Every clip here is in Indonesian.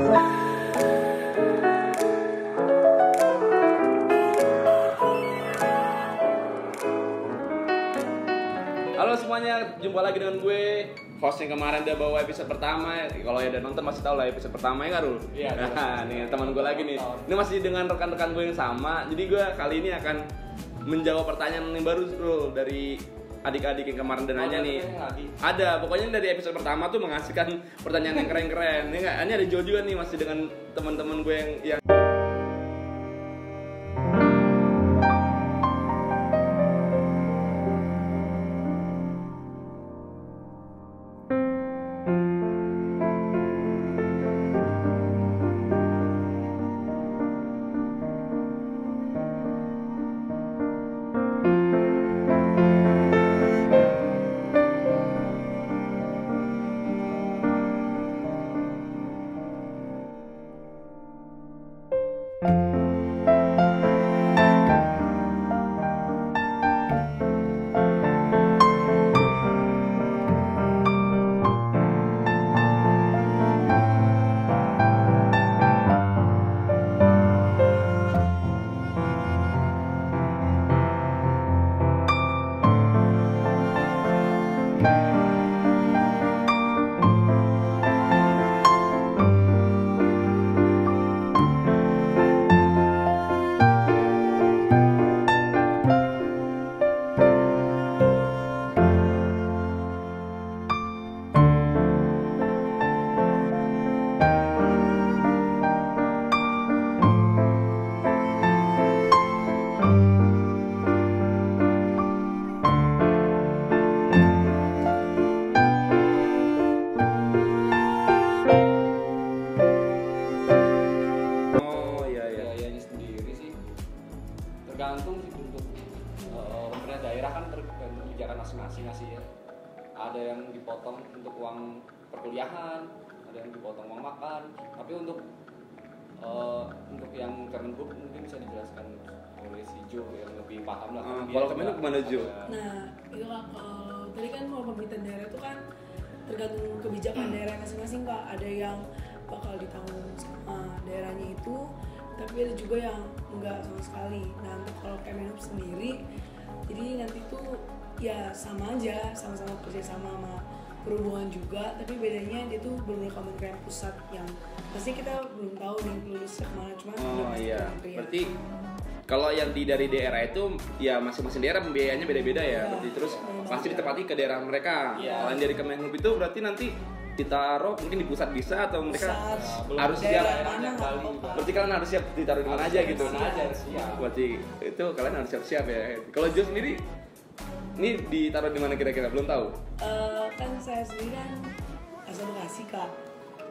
Halo semuanya, jumpa lagi dengan gue, host yang kemarin udah bawa episode pertama. Kalau ya udah nonton masih tahu lah episode pertama ya, Rul? Iya. Nah, nih teman gue lagi nih. Ini masih dengan rekan-rekan gue yang sama. Jadi gue kali ini akan menjawab pertanyaan yang baru, Rul, dari adik-adik yang kemarin udah nanya nih. Ada, pokoknya dari episode pertama tuh menghasilkan pertanyaan yang keren-keren. Ini ada Jo juga nih, masih dengan teman-teman gue yang tergantung sih untuk pemerintah daerah kan tergantung kebijakan masing-masing sih ya. Ada yang dipotong untuk uang perkuliahan, ada yang dipotong uang makan. Tapi untuk yang Kemenhub mungkin bisa dijelaskan oleh si Jo yang lebih paham lah. kalau Kemenhub kemana Jo? Nah itu Kak, kalau tadi kan mau pemerintahan daerah itu kan tergantung kebijakan daerah masing-masing Kak. Ada yang bakal ditanggung sama daerahnya itu, tapi ada juga yang enggak sama sekali. Nah untuk kalau Kemenhub sendiri, jadi nanti tuh ya sama aja, sama-sama kerja sama perhubungan juga, tapi bedanya dia tuh benar-benar kementerian pusat yang pasti kita belum tahu nih lulusnya kemana, cuma iya. Berarti kalau yang dari daerah itu ya masing-masing daerah pembiayaannya beda-beda ya. Berarti terus pasti ditepati ke daerah mereka. Kalau yang dari Kemenhub itu berarti nanti ditaruh mungkin di pusat bisa atau mereka harus siap. Berarti kalian harus siap ditaruh di mana aja gitu. Berarti itu kalian harus siap-siap ya. Kalau Jo sendiri ini ditaruh di mana kira-kira belum tahu? Kan saya sendiri kan asal Bekasi Kak,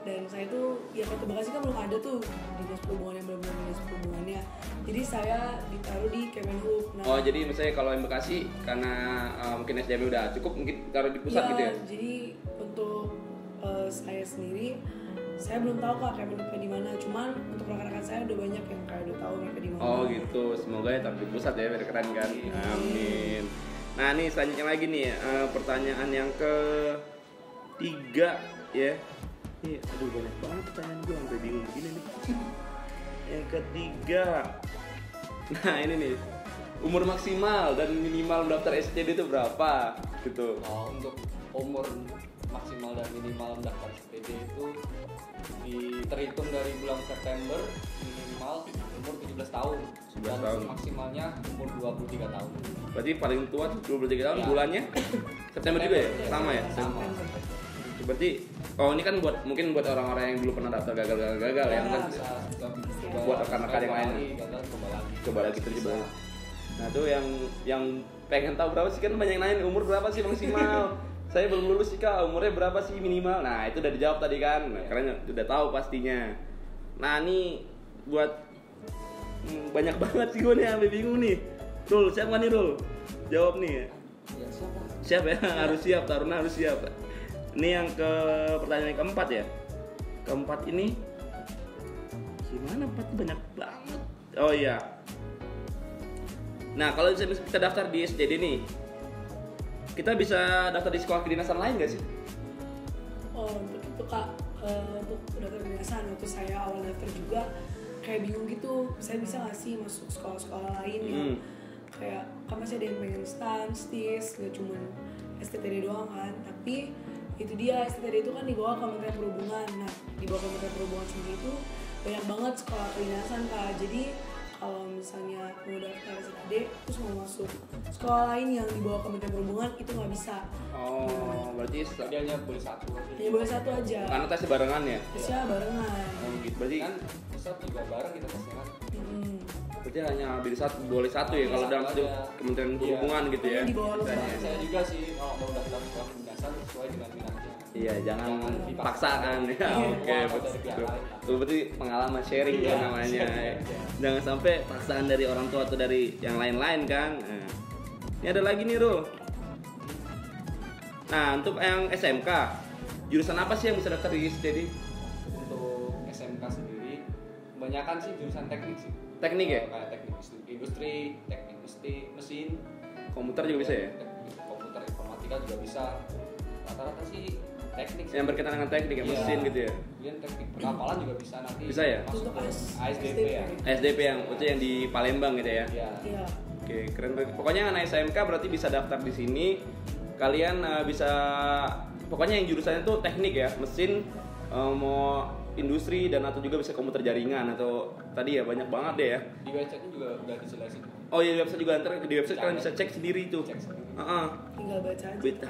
dan saya tuh ya kota Bekasi kan belum ada tuh dinas perhubungan yang benar-benar dinas perhubungannya. Jadi saya ditaruh di Kemenhub. Oh jadi misalnya kalau yang Bekasi karena mungkin SDM udah cukup mungkin taruh di pusat gitu ya? Jadi untuk saya sendiri saya belum tahu Kak Kemenhubnya di mana. Cuman untuk rekan-rekan saya udah banyak yang kayak udah tahu mereka di mana. Oh gitu, semoga ya taruh di pusat ya biar keren kan. Amin. Nah nih selanjutnya lagi nih pertanyaan yang ketiga ya. Aduh banyak banget pertanyaan gue sampai bingung gini nih. Yang ketiga, nah ini nih umur maksimal dan minimal daftar SCD itu berapa gitu? Oh, untuk umur maksimal dan minimal daftar SPD itu terhitung dari bulan September minimal umur 17 tahun dan maksimalnya umur 23 tahun. Berarti paling tua 23 tahun ya. Bulannya September juga ya? Sama ya? Sama. Berarti ini kan mungkin buat orang-orang yang dulu pernah daftar gagal ya kan? Buat rekan-rekan yang lain coba lagi tercoba. Nah tuh yang pengen tahu berapa sih, kan banyak yang nanya umur berapa sih maksimal. Saya belum lulus sih Kak, umurnya berapa sih minimal? Nah itu udah dijawab tadi kan, kalian udah tahu pastinya. Nah ini buat banyak banget sih gue nih, sampai bingung nih. Rul, siap gak nih Rul? Jawab nih ya. Siap ya, harus siap, Taruna harus siap. Ini yang ke pertanyaan yang keempat ya. Keempat ini gimana? Empat banyak banget. Oh iya. Nah kalau kita daftar di SCD nih, kita bisa daftar di sekolah kedinasan lain gak sih? Oh untuk itu Kak, untuk daftar kedinasan. Waktu saya awal daftar juga kayak bingung gitu, saya bisa nggak sih masuk sekolah-sekolah lain yang kayak kan masih ada yang pengen STIS, nggak cuma STTD doang kan. Tapi itu dia, STTD itu kan di bawah Kementerian Perhubungan. Nah, di bawah Kementerian Perhubungan sendiri itu banyak banget sekolah kedinasan Kak. Jadi kalau misalnya mau daftar STTD terus mau masuk sekolah lain yang di bawah Kementerian Perhubungan itu nggak bisa. Oh, berarti Dia hanya boleh satu aja. Ya boleh satu aja. karena tesnya barengan ya? Tesnya barengan. Oh gitu, berarti Kan pusat juga bareng kita tesnya kan. berarti hanya boleh satu ya kalau dalam Satu satu aja. Kementerian Perhubungan gitu ya? Di bawah Misalnya. Saya juga sih kalau mau daftar sekolah kedinasan sesuai dengan minatnya. Iya, jangan Jangan dipaksakan ya. Iya, Oke, atau dari pihak lain. betul. Berarti pengalaman sharing Iya, ya namanya. sharing aja. Jangan sampai paksaan dari orang tua atau dari yang lain-lain kan. Nah, ini ada lagi nih, Rul. Nah, untuk yang SMK, jurusan apa sih yang bisa daftar di STD? Untuk SMK sendiri kebanyakan sih jurusan teknik sih. Teknik ya? Kayak teknik industri, teknik mesin, Komputer juga bisa ya? teknik komputer informatika juga bisa. Rata-rata sih teknik sih. Yang berkaitan dengan teknik ya, Iya. mesin gitu ya? Kemudian teknik perkapalan juga bisa nanti. Bisa ya? Masuk Untuk ke ASDP ya. SDP yang itu yang di Palembang gitu ya? Iya. Iya. Oke, keren. Pokoknya anak SMK berarti bisa daftar di sini. Kalian bisa, pokoknya yang jurusannya tuh teknik ya, mesin, mau industri dan atau juga bisa komputer jaringan atau tadi ya banyak banget deh ya. Di website-nya juga udah dijelasin. Oh iya, di website juga, ntar di website kalian bisa cek sendiri itu. Cek sendiri. Tinggal baca aja.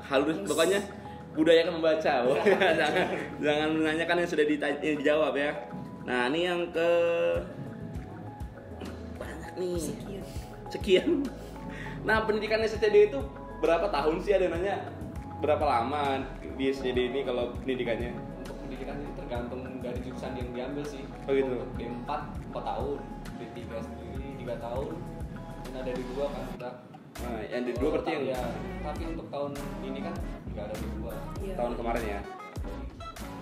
Harus pokoknya budayakan membaca. Oh, jangan menanyakan yang sudah dijawab ya. Nah, ini yang ke banyak nih. Sekian. Nah, pendidikan STD itu berapa tahun sih, ada nanya? Berapa lama di STD ini kalau pendidikannya? Untuk pendidikan ini tergantung dari jurusan yang diambil sih. Oh gitu. Untuk D4 4 tahun, D3 sendiri 3 tahun, dan ada D2 kan kita. Nah, yang di dua berarti yang ya, tapi untuk tahun ini kan nggak ada D2. Iya. tahun kemarin ya.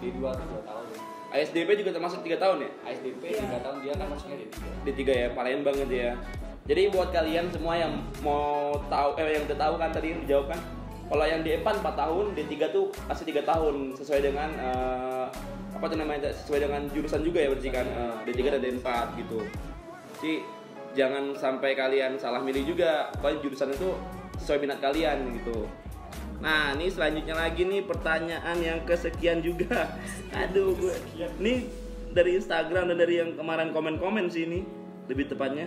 D2 tuh 2 tahun. ASDP juga termasuk 3 tahun ya? ASDP Iya. 3 tahun, dia kan masuknya D3. D3 ya, Palembang gitu ya. Jadi buat kalian semua yang mau tahu, yang udah tahu kan tadi dijawab kan, kalau yang D4 4 tahun, D3 tuh masih 3 tahun sesuai dengan apa tuh namanya, sesuai dengan jurusan juga ya berarti kan, D3 dan D4 gitu. Jadi jangan sampai kalian salah milih juga, kalau jurusan itu sesuai minat kalian gitu. Nah, ini selanjutnya lagi nih pertanyaan yang kesekian juga. Aduh, gue ini dari Instagram dan dari yang kemarin komen-komen sih ini lebih tepatnya.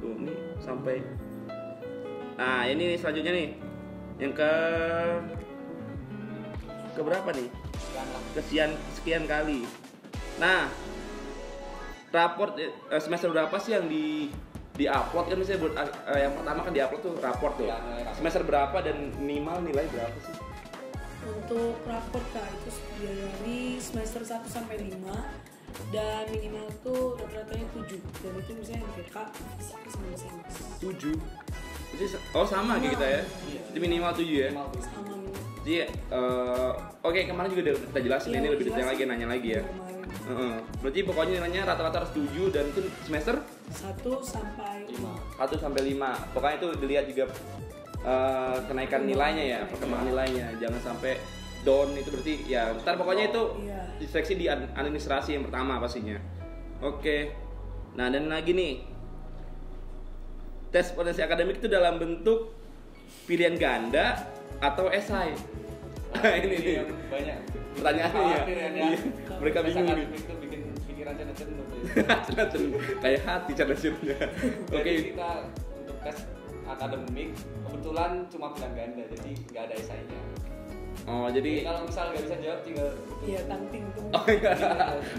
Tuh, nih sampai. Nah, ini selanjutnya nih. Yang ke berapa nih? Sekian kali. Nah, raport semester berapa sih yang di-upload kan, misalnya buat yang pertama kan di-upload tuh raport tuh. Ya, nilai raport. Semester berapa dan minimal nilai berapa sih? Untuk raport Kak itu dari semester 1 sampai 5 dan minimal tuh rata-ratanya 7, dan itu misalnya MTK, fisika sama bahasa Inggris. 7. Jadi sama kayak kita ya. Iya. Jadi minimal 7 ya. Minimal tuh. Sama minimal. Jadi oke, kemarin juga udah kita jelasin, Iya, ini lebih detail jelasin. lagi, nanya lagi ya. Kemarin. Berarti pokoknya nilainya rata-rata harus 7 dan itu semester 1 sampai 5. 1 sampai 5. Pokoknya itu dilihat juga kenaikan nilainya ya, perkembangan nilainya. Jangan sampai down, itu berarti ya ntar pokoknya itu Iya. diseleksi di administrasi yang pertama pastinya. Oke. Nah, dan lagi nih, tes potensi akademik itu dalam bentuk pilihan ganda atau esai. Nah, ini nih yang banyak pertanyaannya ya. Khawatir ya. Iya. Mereka bingung nih. Itu bikin pikiran cenut-cenut ya. Kayak hati cerdas-cerdas. Oke. Jadi kita untuk tes akademik kebetulan cuma pilihan ganda, jadi nggak ada esainya. Oh, Jadi jadi kalau misal nggak bisa jawab tinggal Iya, tangting tuh. oh iya.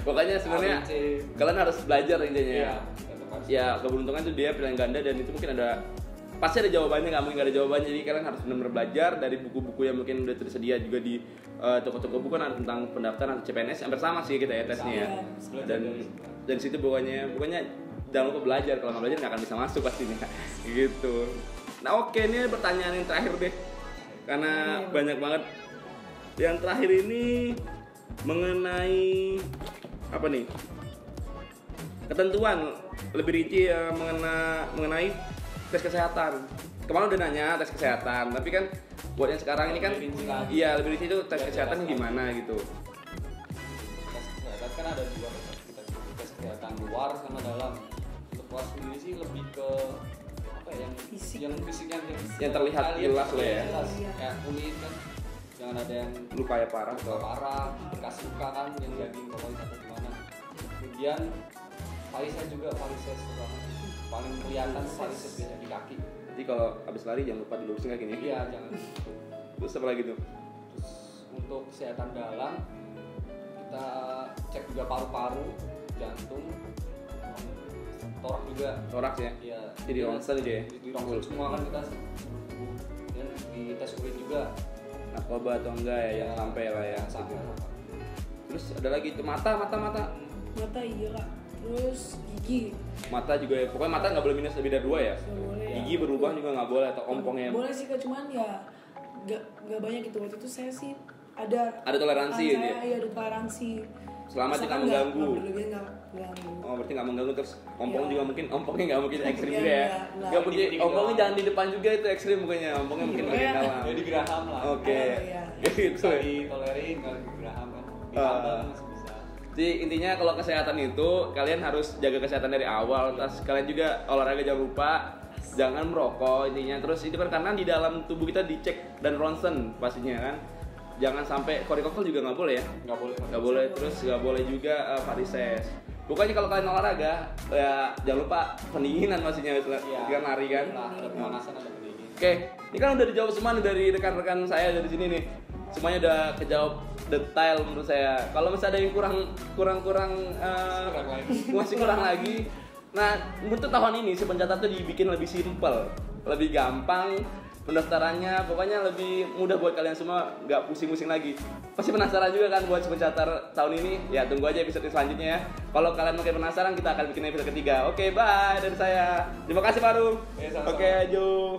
Pokoknya sebenarnya A, B, C. kalian harus belajar intinya ya. Iya, tetap harus. Ya, keberuntungan itu dia pilihan ganda dan itu mungkin ada, pasti ada jawabannya, nggak mungkin nggak ada jawabannya. Jadi kalian harus benar-benar belajar dari buku-buku yang mungkin udah tersedia juga di toko-toko buku kan, ada tentang pendaftaran atau CPNS, hampir sama sih kita ya tesnya ya. Sama. Dan situ pokoknya jangan lupa belajar, kalau nggak belajar nggak akan bisa masuk pastinya gitu. Nah, oke, ini pertanyaan yang terakhir deh, karena banyak banget. Yang terakhir ini mengenai apa nih, ketentuan lebih rinci mengenai tes kesehatan. Kemarin udah nanya tes kesehatan, tapi kan buat yang sekarang ini kan Lebih rinci lagi. iya lebih rinci itu tes kesehatan gimana gitu. yang fisiknya yang terlihat jelas lah ya. Jelas. Kayak kulit kan, jangan ada yang Luka ya parah luka parah, bekas luka kan yang daging pokoknya sampai gimana. Kemudian varises juga, varises banget. Paling kelihatan varises biasanya di kaki. Jadi kalau habis lari jangan lupa dilurusin kakinya. Iya, jangan. Terus apa lagi tuh? Terus untuk kesehatan dalam kita cek juga paru-paru, jantung, torak juga. Toraks ya? Iya. Jadi ronsen aja ya? Di ronsen semua kan kita. Dan di tes urin juga. Narkoba atau enggak ya, yang sampai lah ya. Sampai. Terus ada lagi itu mata. Mata iya kak. Terus gigi. Mata juga ya, pokoknya mata nggak boleh minus lebih dari 2 ya. Nggak boleh. Gigi berubah juga nggak boleh atau ompongnya. Boleh sih kak, cuman ya nggak banyak gitu. Waktu itu saya sih ada toleransi gitu ya? Iya ada toleransi. Selama tidak Misalkan mengganggu. nggak berlebihan, nggak mengganggu. Oh berarti nggak mengganggu, terus ompong Ya. juga mungkin ompongnya nggak mungkin ekstrim Iya, juga ya. nggak. Nggak mungkin Dikit-dikit ompongnya doang. jangan di depan juga itu ekstrim pokoknya, ompongnya mungkin bagian Iya. dalam. Jadi geraham lah. Oke. Iya. Gitu. Bisa ditolerin kalau di geraham kan. Di tambang masih bisa. Jadi intinya kalau kesehatan itu kalian harus jaga kesehatan dari awal. Terus kalian juga olahraga jangan lupa, jangan merokok intinya. Terus itu kan karena di dalam tubuh kita dicek dan ronsen pastinya kan. Jangan sampai korikokol juga nggak boleh ya. Nggak boleh. Terus nggak boleh juga varises. Pokoknya kalau kalian olahraga ya jangan lupa pendinginan pastinya kan lari kan. Nah, ada pemanasan, ada pendingin. Oke, ini kan udah dijawab semua nih dari rekan-rekan saya dari sini nih. Semuanya udah kejawab detail menurut saya. Kalau masih ada yang kurang masih kurang lagi. Nah, untuk tahun ini si pencatat tuh dibikin lebih simple, lebih gampang pendaftarannya, pokoknya lebih mudah buat kalian semua, nggak pusing-pusing lagi. Pasti penasaran juga kan buat si pencatat tahun ini? Ya tunggu aja episode selanjutnya ya. Kalau kalian makin penasaran, kita akan bikin episode ketiga. Oke, bye dari saya. Terima kasih Faru. Sama-sama. Oke, Jo.